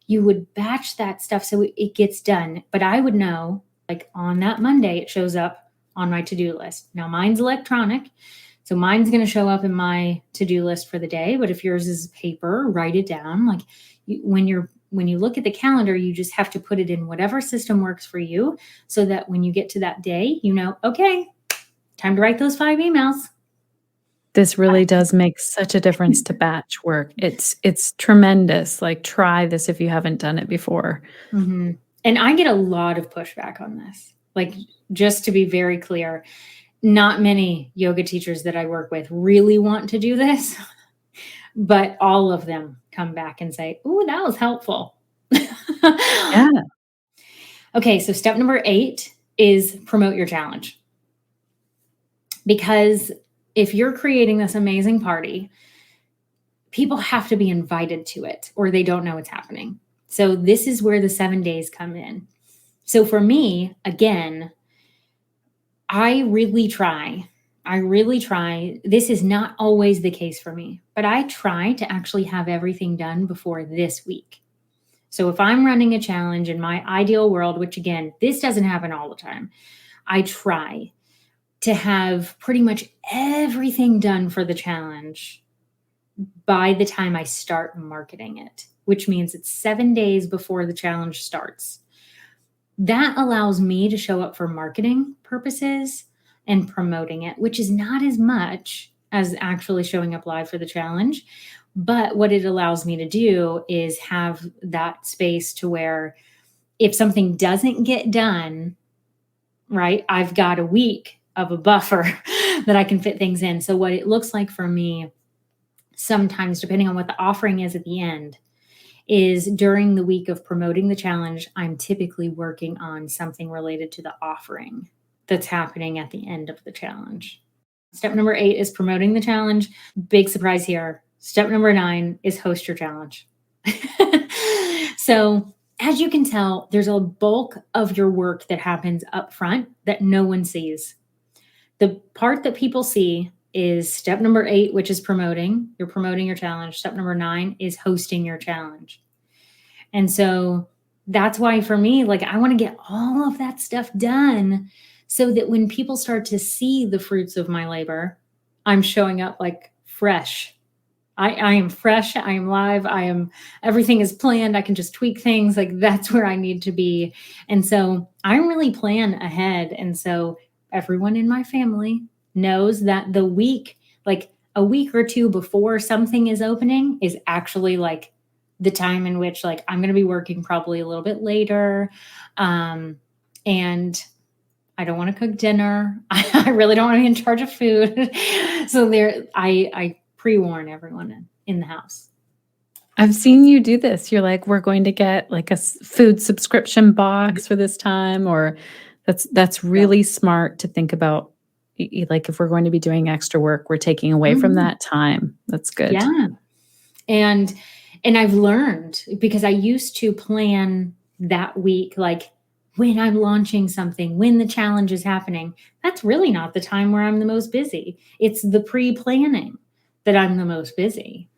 You would batch that stuff so it gets done. But I would know, like on that Monday, it shows up on my to-do list. Now mine's electronic, so mine's going to show up in my to-do list for the day. But if yours is paper, write it down. Like when you look at the calendar, you just have to put it in whatever system works for you, so that when you get to that day, you know, okay, time to write those 5 emails. This really does make such a difference to batch work. It's tremendous. Like, try this if you haven't done it before. Mm-hmm. And I get a lot of pushback on this. Like, just to be very clear, not many yoga teachers that I work with really want to do this, but all of them come back and say, "Ooh, that was helpful." Yeah. Okay, so step number 8 is promote your challenge. Because if you're creating this amazing party, people have to be invited to it or they don't know what's happening. So this is where the 7 days come in. So for me, again, I really try. This is not always the case for me, but I try to actually have everything done before this week. So if I'm running a challenge in my ideal world, which again, this doesn't happen all the time, I try to have pretty much everything done for the challenge by the time I start marketing it, which means it's 7 days before the challenge starts. That allows me to show up for marketing purposes and promoting it, which is not as much as actually showing up live for the challenge. But what it allows me to do is have that space to where if something doesn't get done, right? I've got a week of a buffer that I can fit things in. So what it looks like for me sometimes, depending on what the offering is at the end, is during the week of promoting the challenge, I'm typically working on something related to the offering that's happening at the end of the challenge. Step number 8 is promoting the challenge. Big surprise here. Step number 9 is host your challenge. So as you can tell, there's a bulk of your work that happens up front that no one sees. The part that people see is step number 8, which is promoting. You're promoting your challenge. Step number 9 is hosting your challenge. And so that's why for me, like, I want to get all of that stuff done so that when people start to see the fruits of my labor, I'm showing up like fresh. I am fresh. I am live. Everything is planned. I can just tweak things. Like, that's where I need to be. And so I really plan ahead. And so everyone in my family knows that the week, like a week or two before something is opening, is actually like the time in which, like, I'm going to be working probably a little bit later. And I don't want to cook dinner. I really don't want to be in charge of food. So I pre-warn everyone in the house. I've seen you do this. You're like, we're going to get like a food subscription box for this time, or that's really smart to think about. Like, if we're going to be doing extra work, we're taking away from that time. That's good. Yeah. And I've learned, because I used to plan that week, like when I'm launching something, when the challenge is happening, that's really not the time where I'm the most busy. It's the pre-planning that I'm the most busy.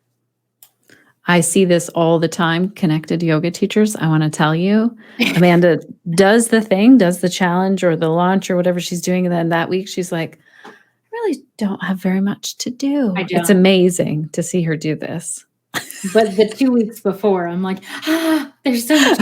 I see this all the time. Connected yoga teachers, I want to tell you, Amanda does the challenge or the launch or whatever she's doing. And then that week she's like, I really don't have very much to do. It's amazing to see her do this. But the 2 weeks before, I'm like, there's so much.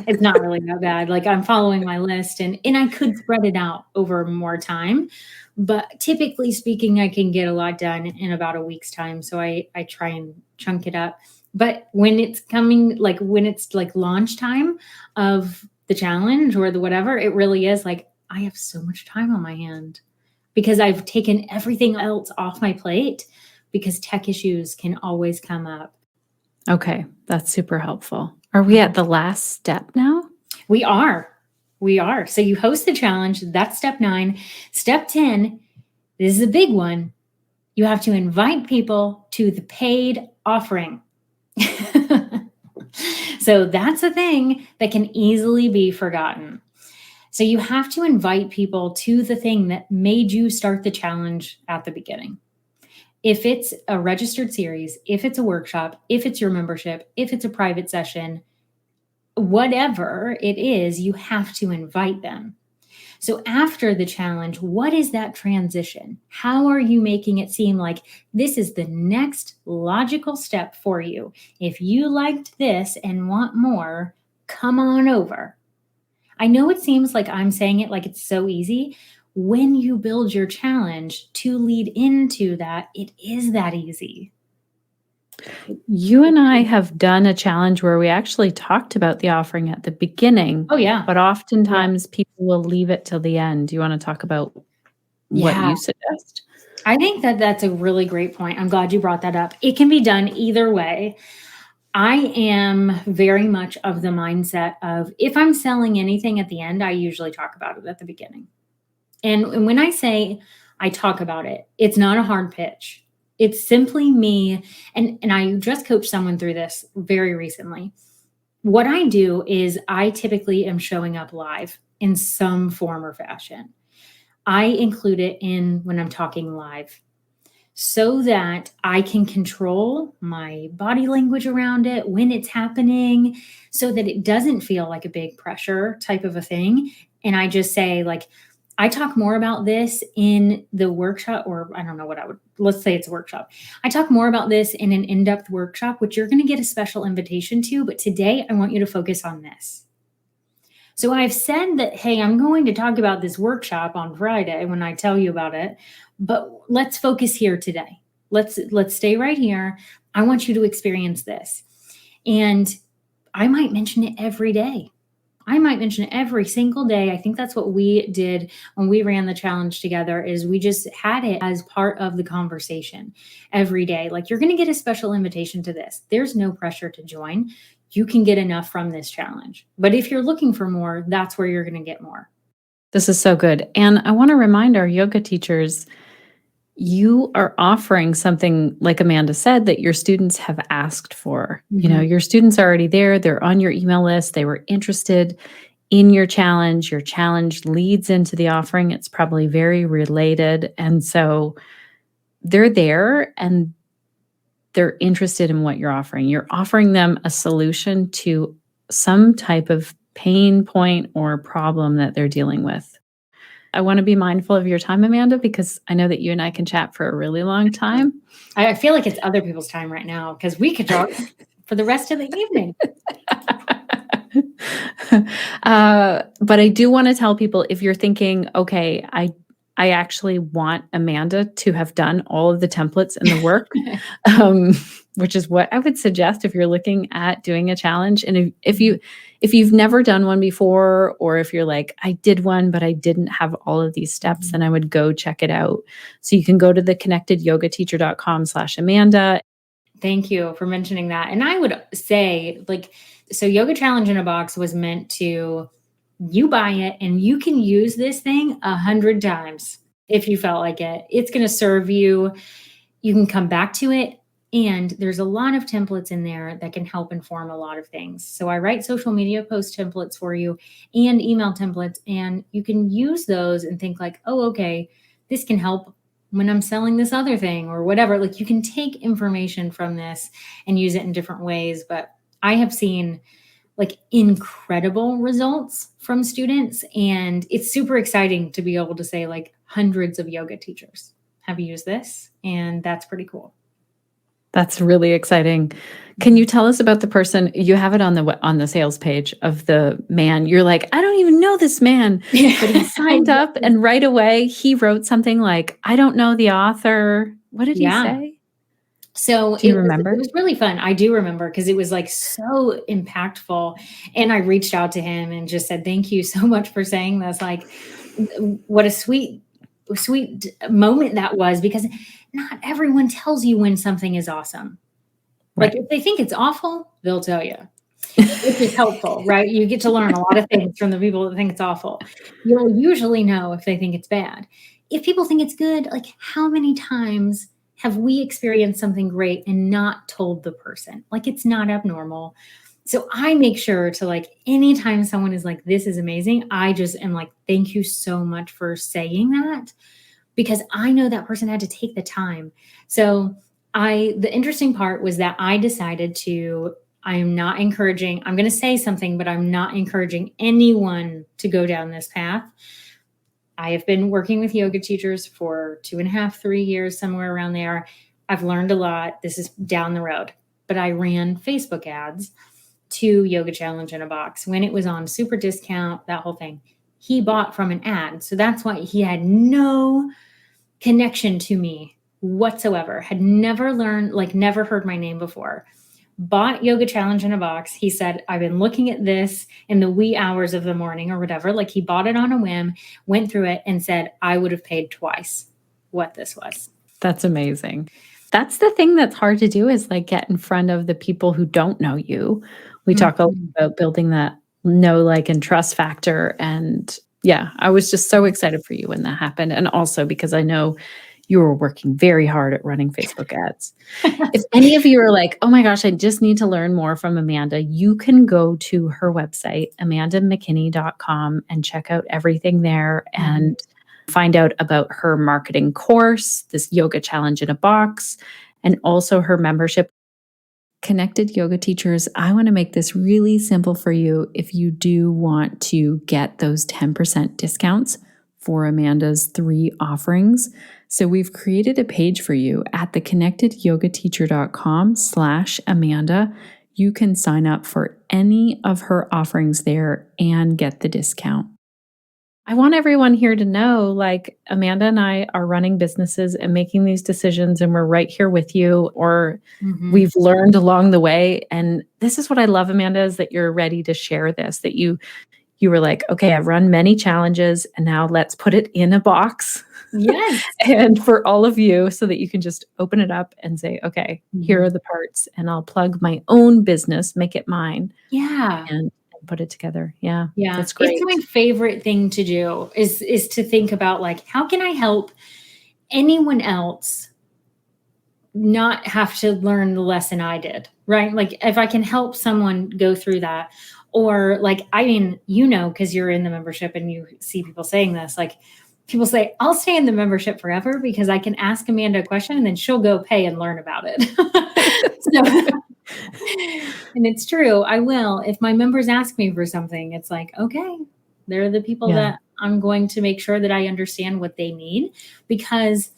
It's not really that bad. Like, I'm following my list, and I could spread it out over more time. But typically speaking, I can get a lot done in about a week's time. So I try and chunk it up. But when it's coming, like when it's like launch time of the challenge or the whatever, it really is like, I have so much time on my hand because I've taken everything else off my plate, because tech issues can always come up. Okay, that's super helpful. Are we at the last step now? We are. So you host the challenge. That's step 9. Step 10, this is a big one. You have to invite people to the paid offering. So that's a thing that can easily be forgotten. So you have to invite people to the thing that made you start the challenge at the beginning. If it's a registered series, if it's a workshop, if it's your membership, if it's a private session, whatever it is, you have to invite them. So after the challenge, what is that transition? How are you making it seem like this is the next logical step for you? If you liked this and want more, come on over. I know it seems like I'm saying it like it's so easy. When you build your challenge to lead into that, it is that easy. You and I have done a challenge where we actually talked about the offering at the beginning. Oh, yeah. But oftentimes people will leave it till the end. Do you want to talk about what you suggest? I think that that's a really great point. I'm glad you brought that up. It can be done either way. I am very much of the mindset of, if I'm selling anything at the end, I usually talk about it at the beginning. And when I say I talk about it, it's not a hard pitch. It's simply me. And I just coached someone through this very recently. What I do is I typically am showing up live in some form or fashion. I include it in when I'm talking live so that I can control my body language around it when it's happening, so that it doesn't feel like a big pressure type of a thing. And I just say, like, I talk more about this in the workshop, or I don't know what let's say it's a workshop. I talk more about this in an in-depth workshop, which you're going to get a special invitation to. But today I want you to focus on this. So I've said that, hey, I'm going to talk about this workshop on Friday when I tell you about it, but let's focus here today. Let's stay right here. I want you to experience this. And I might mention it every day. I might mention it every single day. I think that's what we did when we ran the challenge together, is we just had it as part of the conversation every day. Like, you're going to get a special invitation to this. There's no pressure to join. You can get enough from this challenge. But if you're looking for more, that's where you're going to get more. This is so good. And I want to remind our yoga teachers, you are offering something, like Amanda said, that your students have asked for. Mhm. Your students are already there. They're on your email list. They were interested in your challenge. Your challenge leads into the offering. It's probably very related. And so they're there and they're interested in what you're offering. You're offering them a solution to some type of pain point or problem that they're dealing with. I want to be mindful of your time, Amanda, because I know that you and I can chat for a really long time. I feel like it's other people's time right now, because we could talk for the rest of the evening. But I do want to tell people, if you're thinking, okay, I actually want Amanda to have done all of the templates and the work, which is what I would suggest if you're looking at doing a challenge. And if you've never done one before, or if you're like, I did one, but I didn't have all of these steps, then I would go check it out. So you can go to theconnectedyogateacher.com/Amanda. Thank you for mentioning that. And I would say, so Yoga Challenge in a Box was meant to, you buy it and you can use this thing 100 times if you felt like it. It's going to serve you. You can come back to it. And there's a lot of templates in there that can help inform a lot of things. So I write social media post templates for you and email templates, and you can use those and think like, oh, okay, this can help when I'm selling this other thing or whatever. Like, you can take information from this and use it in different ways. But I have seen like incredible results from students, and it's super exciting to be able to say like hundreds of yoga teachers have used this, and that's pretty cool. That's really exciting. Can you tell us about the person? You have it on the sales page of the man. You're like, I don't even know this man, but he signed up and right away he wrote something like, I don't know the author. What did he say? So do you remember? It was really fun. I do remember, because it was like so impactful. And I reached out to him and just said, thank you so much for saying this. Like, what a sweet moment that was, because not everyone tells you when something is awesome. Like, if they think it's awful, they'll tell you, which is helpful, right? You get to learn a lot of things from the people that think it's awful. You'll usually know if they think it's bad. If people think it's good, like, how many times have we experienced something great and not told the person? Like, it's not abnormal. So I make sure to, like, anytime someone is like, this is amazing, I just am like, thank you so much for saying that, because I know that person had to take the time. So the interesting part was that I decided I'm going to say something, but I'm not encouraging anyone to go down this path. I have been working with yoga teachers for 2.5, 3 years, somewhere around there. I've learned a lot. This is down the road, but I ran Facebook ads to Yoga Challenge in a Box when it was on super discount, that whole thing. He bought from an ad. So that's why he had no connection to me whatsoever, had never learned, like, never heard my name before. Bought Yoga Challenge in a Box. He said, I've been looking at this in the wee hours of the morning or whatever. Like, he bought it on a whim, went through it, and said, I would have paid twice what this was. That's amazing. That's the thing that's hard to do, is like get in front of the people who don't know you. We talk a lot about building that know, like, and trust factor. And yeah, I was just so excited for you when that happened. And also because I know you were working very hard at running Facebook ads. If any of you are like, oh my gosh, I just need to learn more from Amanda, you can go to her website, amandamckinney.com, and check out everything there and find out about her marketing course, this Yoga Challenge in a Box, and also her membership. Connected Yoga Teachers, I want to make this really simple for you if you do want to get those 10% discounts for Amanda's 3 offerings. So we've created a page for you at theconnectedyogateacher.com/Amanda. You can sign up for any of her offerings there and get the discount. I want everyone here to know, like, Amanda and I are running businesses and making these decisions, and we're right here with you, or Mhm. we've learned along the way. And this is what I love, Amanda, is that you're ready to share this, that you were like, okay, I've run many challenges and now let's put it in a box Yes. and for all of you so that you can just open it up and say, okay, here Mhm. are the parts, and I'll plug my own business, make it mine, Yeah. and put it together. Yeah, Yeah. that's It's great. my favorite thing to do is to think about like, how can I help anyone else not have to learn the lesson I did, right? Like if I can help someone go through that, or like, I mean, because you're in the membership and you see people saying this, like people say, I'll stay in the membership forever because I can ask Amanda a question and then she'll go pay and learn about it. So, and it's true, I will. If my members ask me for something, it's like, okay, they're the people Yeah. that I'm going to make sure that I understand what they need, because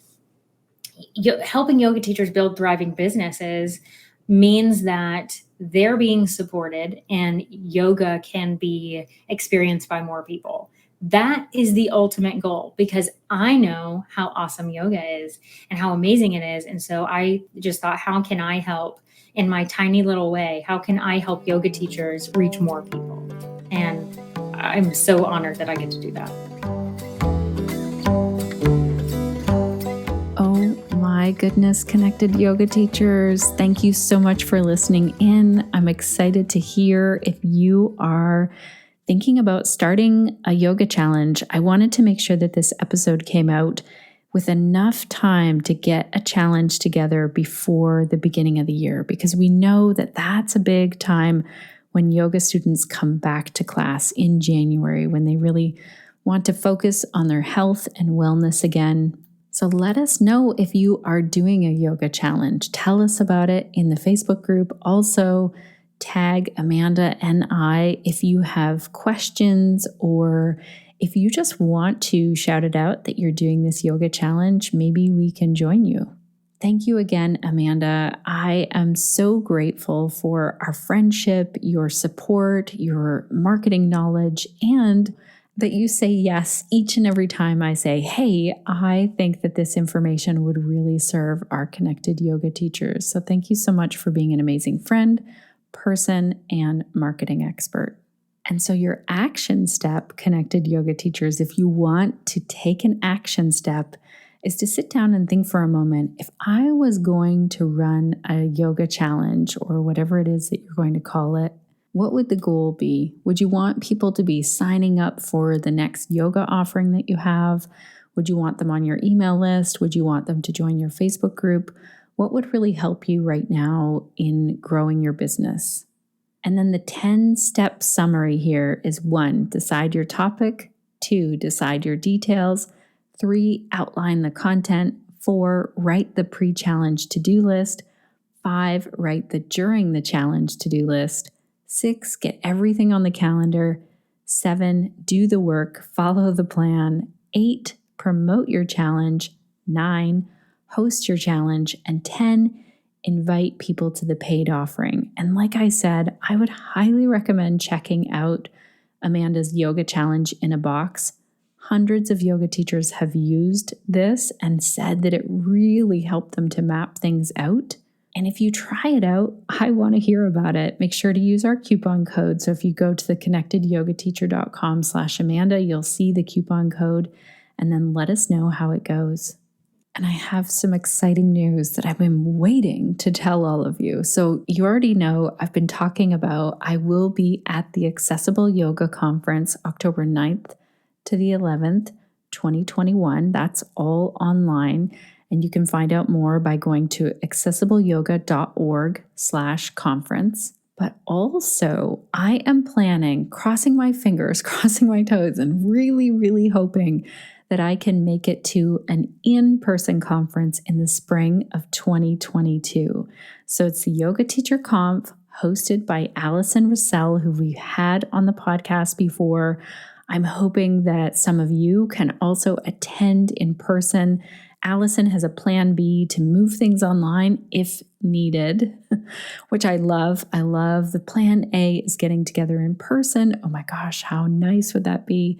helping yoga teachers build thriving businesses means that they're being supported and yoga can be experienced by more people. That is the ultimate goal, because I know how awesome yoga is and how amazing it is. And so I just thought, how can I help in my tiny little way? How can I help yoga teachers reach more people? And I'm so honored that I get to do that. Oh my goodness, connected yoga teachers. Thank you so much for listening in. I'm excited to hear if you are thinking about starting a yoga challenge. I wanted to make sure that this episode came out with enough time to get a challenge together before the beginning of the year, because we know that that's a big time when yoga students come back to class in January, when they really want to focus on their health and wellness again. So let us know if you are doing a yoga challenge. Tell us about it in the Facebook group. Also, tag Amanda and I if you have questions, or if you just want to shout it out that you're doing this yoga challenge. Maybe we can join you. Thank you again, Amanda. I am so grateful for our friendship, your support, your marketing knowledge, and that you say yes each and every time I say, hey, I think that this information would really serve our connected yoga teachers. So thank you so much for being an amazing friend, person, and marketing expert. And so your action step, connected yoga teachers, if you want to take an action step, is to sit down and think for a moment, if I was going to run a yoga challenge, or whatever it is that you're going to call it, what would the goal be? Would you want people to be signing up for the next yoga offering that you have? Would you want them on your email list? Would you want them to join your Facebook group? What would really help you right now in growing your business? And then the 10-step summary here is 1, decide your topic. 2, decide your details. 3, outline the content. 4, write the pre-challenge to-do list. 5, write the during the challenge to-do list. 6, get everything on the calendar. 7, do the work, follow the plan. 8, promote your challenge. 9, host your challenge. And 10, invite people to the paid offering. And like I said, I would highly recommend checking out Amanda's yoga challenge in a box. Hundreds of yoga teachers have used this and said that it really helped them to map things out. And if you try it out, I want to hear about it. Make sure to use our coupon code. So if you go to the connectedyogateacher.com/Amanda, you'll see the coupon code, and then let us know how it goes. And I have some exciting news that I've been waiting to tell all of you. So you already know I've been talking about I will be at the Accessible Yoga Conference October 9th to the 11th, 2021. That's all online. And you can find out more by going to accessibleyoga.org/conference. But also, I am planning, crossing my fingers, crossing my toes, and really, really hoping that I can make it to an in-person conference in the spring of 2022. So it's the Yoga Teacher Conf, hosted by Allison Russell, who we've had on the podcast before. I'm hoping that some of you can also attend in person. Allison has a plan B to move things online if needed, which I love. I love the plan A is getting together in person. Oh my gosh, how nice would that be?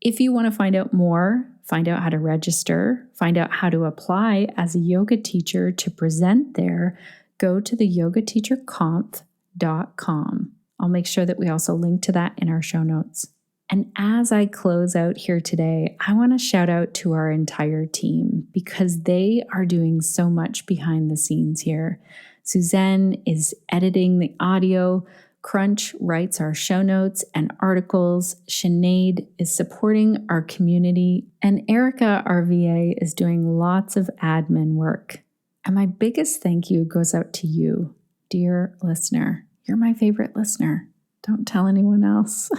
If you want to find out more, find out how to register, find out how to apply as a yoga teacher to present there, go to the yogateacherconf.com. I'll make sure that we also link to that in our show notes. And as I close out here today, I want to shout out to our entire team because they are doing so much behind the scenes here. Suzanne is editing the audio. Crunch writes our show notes and articles. Sinead is supporting our community. And Erica, our VA, is doing lots of admin work. And my biggest thank you goes out to you, dear listener. You're my favorite listener. Don't tell anyone else.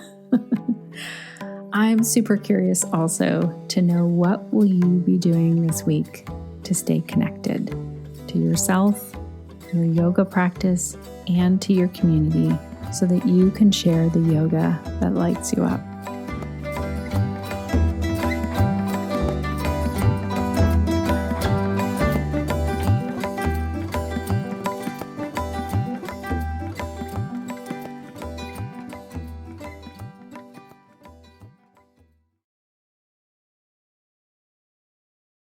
I'm super curious also to know what will you be doing this week to stay connected to yourself, your yoga practice, and to your community so that you can share the yoga that lights you up.